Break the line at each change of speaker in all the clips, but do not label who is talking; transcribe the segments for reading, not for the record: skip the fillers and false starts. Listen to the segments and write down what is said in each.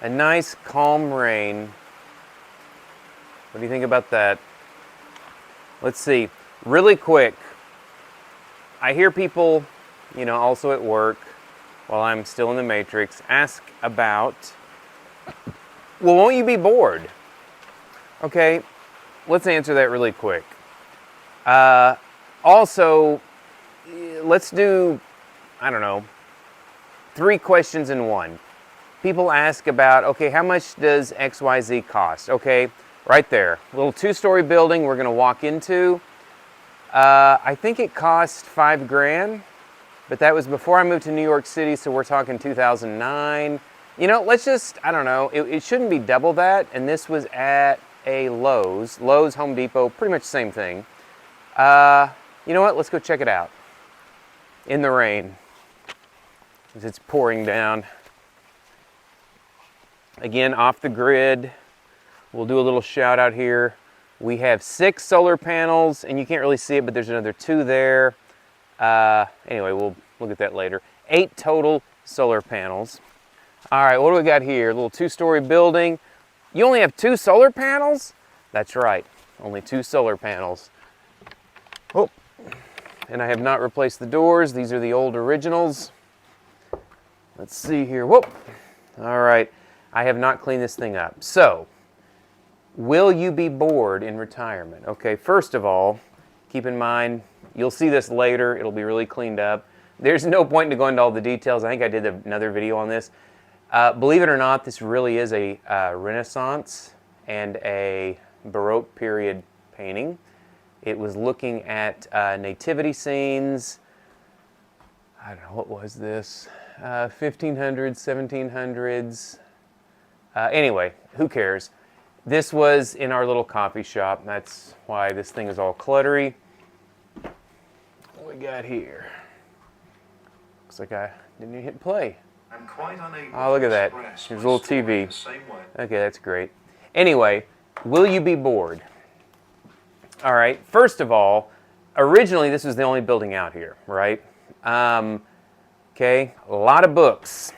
A nice calm rain. What do you think about that? Let's see. Really quick. I hear people, also at work, while I'm still in the Matrix, ask about, well, won't you be bored? Okay, let's answer that really quick. Also, let's do, I don't know, 3 questions in one. People ask about, okay, how much does XYZ cost? Okay, right there. Little 2-story building we're going to walk into. I think it cost $5,000, but that was before I moved to New York City, so we're talking 2009. Let's just, I don't know, it shouldn't be double that, and this was at a Lowe's, Home Depot, pretty much the same thing. You know what, let's go check it out. In the rain, as it's pouring down. Again, off the grid. We'll do a little shout out here. We have 6 solar panels, and you can't really see it, but there's another 2 there. Anyway, we'll look at that later. 8 total solar panels. All right, what do we got here? A little 2-story building. You only have 2 solar panels? That's right, only 2 solar panels. Oh, and I have not replaced the doors. These are the old originals. Let's see here. Whoop. All right, I have not cleaned this thing up. So, will you be bored in retirement? Okay, first of all, keep in mind, you'll see this later. It'll be really cleaned up. There's no point to go into all the details. I think I did another video on this. Believe it or not, this really is a Renaissance and a Baroque period painting. It was looking at nativity scenes. I don't know, what was this? 1500s, 1700s. Anyway, who cares? This was in our little coffee shop. That's why this thing is all cluttery. What we got here? Looks like I didn't even hit play.
I'm quite unable
oh, look at that. There's a little TV. Okay, that's great. Anyway, will you be bored? All right, first of all, originally this was the only building out here, right? Okay, a lot of books.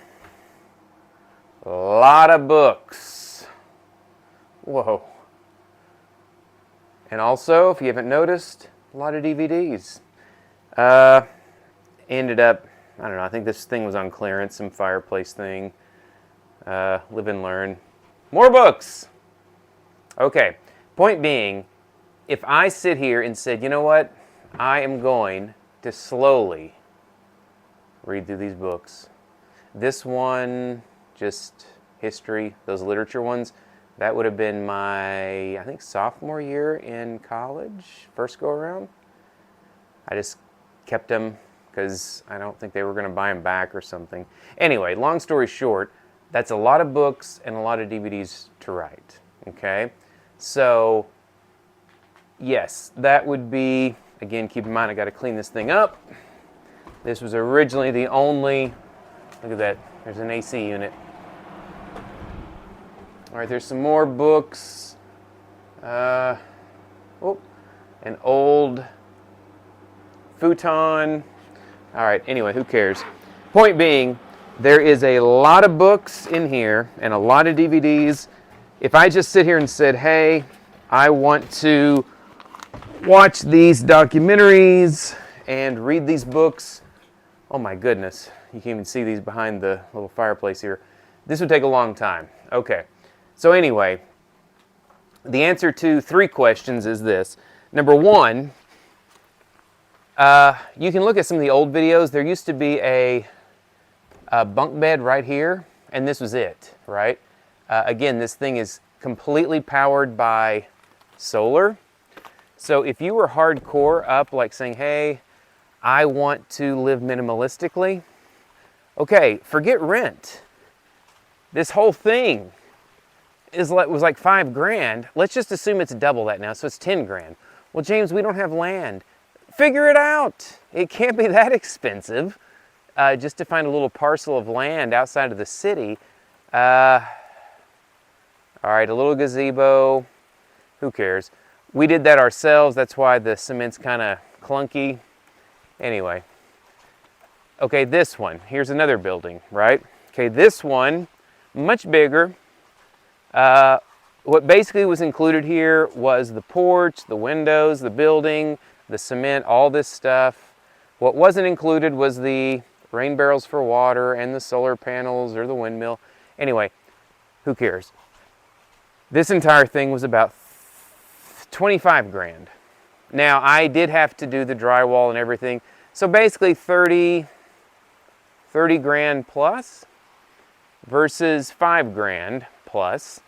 A lot of books. Whoa. And also, if you haven't noticed, a lot of DVDs. Ended up, I don't know, I think this thing was on clearance, some fireplace thing. Live and learn. More books! Okay, point being, if I sit here and said, you know what, I am going to slowly read through these books. This one, just history, those literature ones, that would have been my, I think, sophomore year in college, first go around. I just kept them because I don't think they were going to buy them back or something. Anyway, long story short, that's a lot of books and a lot of DVDs to write, okay? So, yes, that would be, again, keep in mind I got to clean this thing up. This was originally the only, look at that, there's an AC unit. All right, there's some more books. An old futon. All right, anyway, who cares? Point being, there is a lot of books in here and a lot of DVDs. If I just sit here and said, hey, I want to watch these documentaries and read these books, oh my goodness, you can even see these behind the little fireplace here. This would take a long time. Okay, so anyway, the answer to 3 questions is this. Number 1, you can look at some of the old videos. There used to be a bunk bed right here, and this was it, right? Again, this thing is completely powered by solar. So if you were hardcore up, like saying, hey, I want to live minimalistically, okay, forget rent. This whole thing was like $5,000. Let's just assume it's double that now, so it's $10,000. Well, James, we don't have land. Figure it out. It can't be that expensive just to find a little parcel of land outside of the city. All right, a little gazebo. Who cares? We did that ourselves. That's why the cement's kind of clunky. Anyway. Okay, this one. Here's another building, right? Okay, this one, much bigger. What basically was included here was the porch, the windows, the building, the cement, all this stuff. What wasn't included was the rain barrels for water and the solar panels or the windmill. Anyway, who cares? This entire thing was about 25 grand. Now, I did have to do the drywall and everything. So basically 30 grand plus versus 5 grand plus.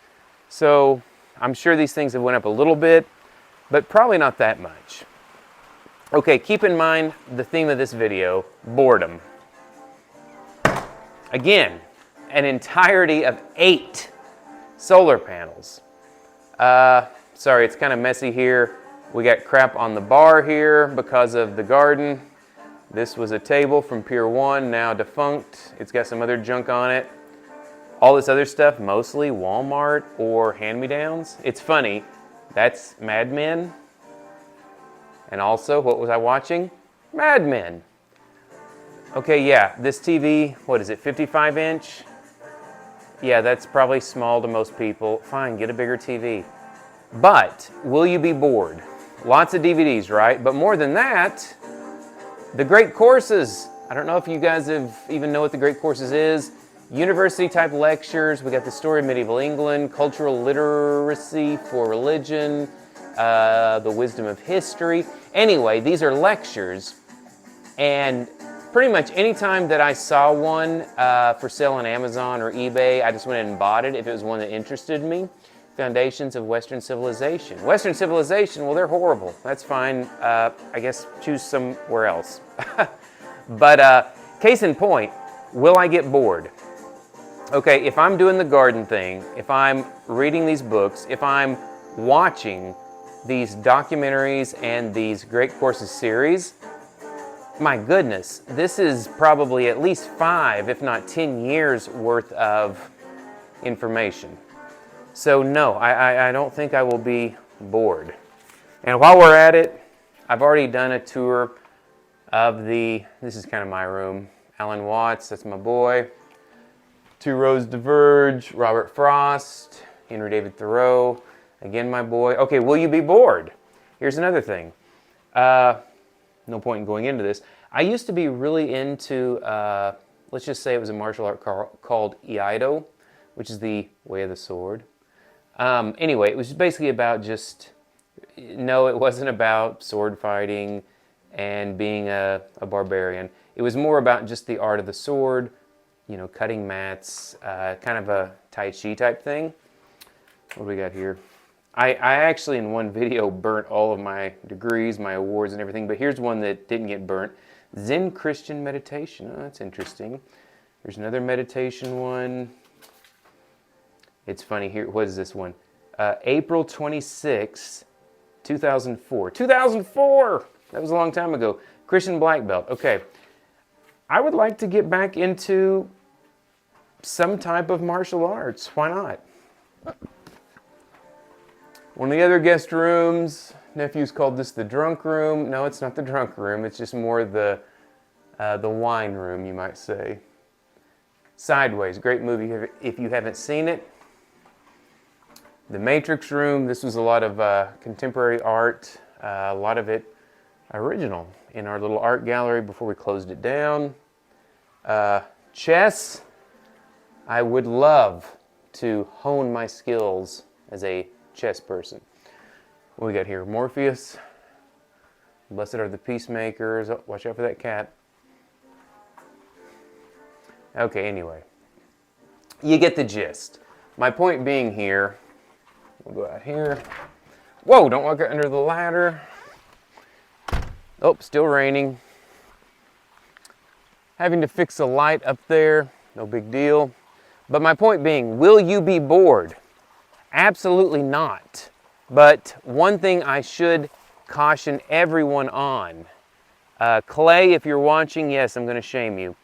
So I'm sure these things have went up a little bit, but probably not that much. Okay, keep in mind the theme of this video, boredom. Again, an entirety of 8 solar panels. Sorry, it's kind of messy here. We got crap on the bar here because of the garden. This was a table from Pier 1, now defunct. It's got some other junk on it. All this other stuff, mostly Walmart or hand-me-downs. It's funny, that's Mad Men. And also, what was I watching? Mad Men. Okay, yeah, this TV, what is it, 55 inch? Yeah, that's probably small to most people. Fine, get a bigger TV. But, will you be bored? Lots of DVDs, right? But more than that, the great courses. I don't know if you guys even know what the great courses is. University type lectures. We got the story of medieval England, cultural literacy for religion, the wisdom of history. Anyway, these are lectures, and pretty much any time that I saw one for sale on Amazon or eBay, I just went and bought it if it was one that interested me. Foundations of Western Civilization. Western Civilization, well, they're horrible. That's fine. I guess choose somewhere else. But case in point, will I get bored? Okay, if I'm doing the garden thing, if I'm reading these books, if I'm watching these documentaries and these Great Courses series, my goodness, this is probably at least 5, if not 10 years worth of information. So no, I don't think I will be bored. And while we're at it, I've already done a tour of this is kind of my room. Alan Watts, that's my boy. Two Rows Diverge, Robert Frost, Henry David Thoreau, again my boy. Okay, will you be bored? Here's another thing. No point in going into this. I used to be really into, let's just say it was a martial art called Iaido, which is the way of the sword. Anyway, it was basically about no, it wasn't about sword fighting and being a barbarian. It was more about just the art of the sword, you know, cutting mats, kind of a Tai Chi type thing. What do we got here? I actually in one video burnt all of my degrees, my awards and everything, but here's one that didn't get burnt. Zen Christian meditation. Oh, that's interesting. There's another meditation one. It's funny here. What is this one? April 26, 2004. 2004! That was a long time ago. Christian black belt. Okay. I would like to get back into some type of martial arts. Why not? One of the other guest rooms, nephews called this the drunk room. No, it's not the drunk room. It's just more the wine room, you might say. Sideways, great movie if you haven't seen it. The Matrix room, this was a lot of contemporary art, a lot of it original in our little art gallery before we closed it down. Chess, I would love to hone my skills as a chess person. What we got here? Morpheus. Blessed are the peacemakers. Oh, watch out for that cat. Okay, anyway. You get the gist. My point being here, we'll go out here. Whoa, don't walk under the ladder. Oh, still raining. Having to fix a light up there, no big deal. But my point being, will you be bored? Absolutely not. But one thing I should caution everyone on. Clay, if you're watching, yes, I'm going to shame you.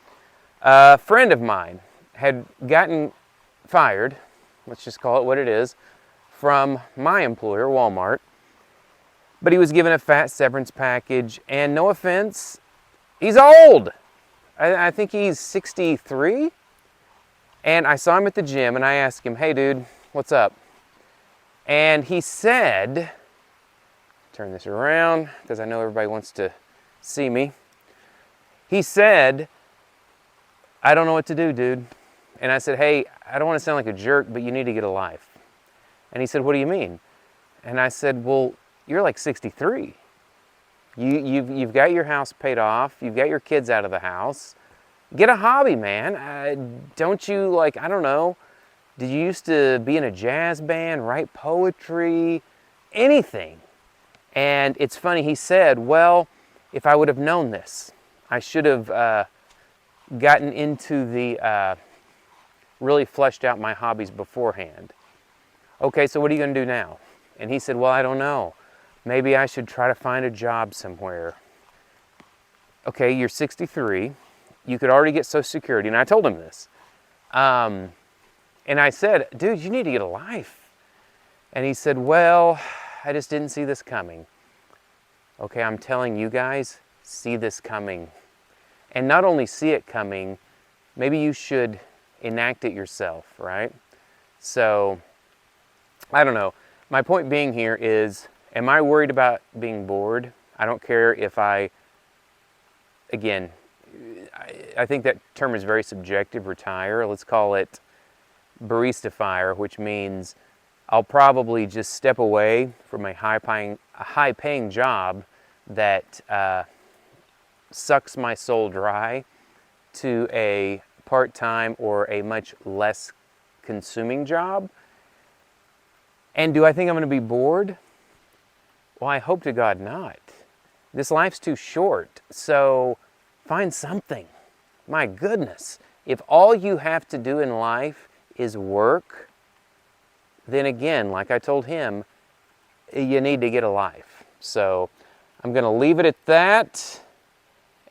A friend of mine had gotten fired, let's just call it what it is, from my employer, Walmart. But he was given a fat severance package, and no offense, he's old. I think he's 63. And I saw him at the gym and I asked him, hey dude, what's up? And he said, turn this around because I know everybody wants to see me. He said, I don't know what to do, dude. And I said, hey, I don't want to sound like a jerk, but you need to get a life. And he said, what do you mean? And I said, well, you're like 63. You've got your house paid off. You've got your kids out of the house. Get a hobby, man. Don't you, like, I don't know, did you used to be in a jazz band, write poetry, anything? And it's funny, he said, well, if I would have known this, I should have gotten into the, really fleshed out my hobbies beforehand. Okay, so what are you going to do now? And he said, well, I don't know. Maybe I should try to find a job somewhere. Okay, you're 63. You could already get Social Security. And I told him this. And I said, dude, you need to get a life. And he said, well, I just didn't see this coming. Okay, I'm telling you guys, see this coming. And not only see it coming, maybe you should enact it yourself, right? So, I don't know. My point being here is, am I worried about being bored? I don't care if again, I think that term is very subjective, retire. Let's call it barista fire, which means I'll probably just step away from a high-paying job that sucks my soul dry to a part-time or a much less consuming job. And do I think I'm going to be bored? Well, I hope to God not. This life's too short, so find something. My goodness, if all you have to do in life is work, then again, like I told him, you need to get a life. So I'm going to leave it at that.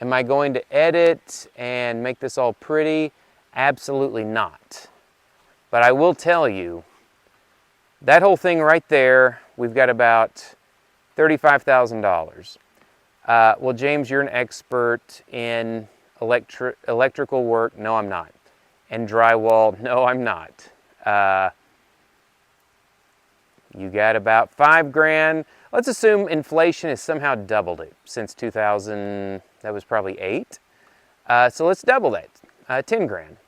Am I going to edit and make this all pretty? Absolutely not. But I will tell you, that whole thing right there, we've got about $35,000. Well, James, you're an expert in electrical work. No, I'm not. And drywall. No, I'm not. You got about $5,000. Let's assume inflation has somehow doubled it since 2000. That was probably 8. So let's double that. $10,000.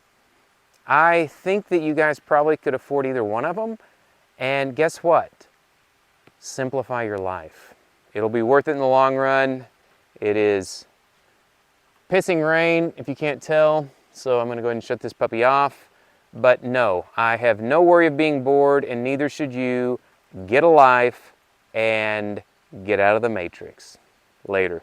I think that you guys probably could afford either one of them. And guess what? Simplify your life. It'll be worth it in the long run. It is pissing rain, if you can't tell. So I'm going to go ahead and shut this puppy off. But no, I have no worry of being bored, and neither should you. Get a life and get out of the matrix. Later.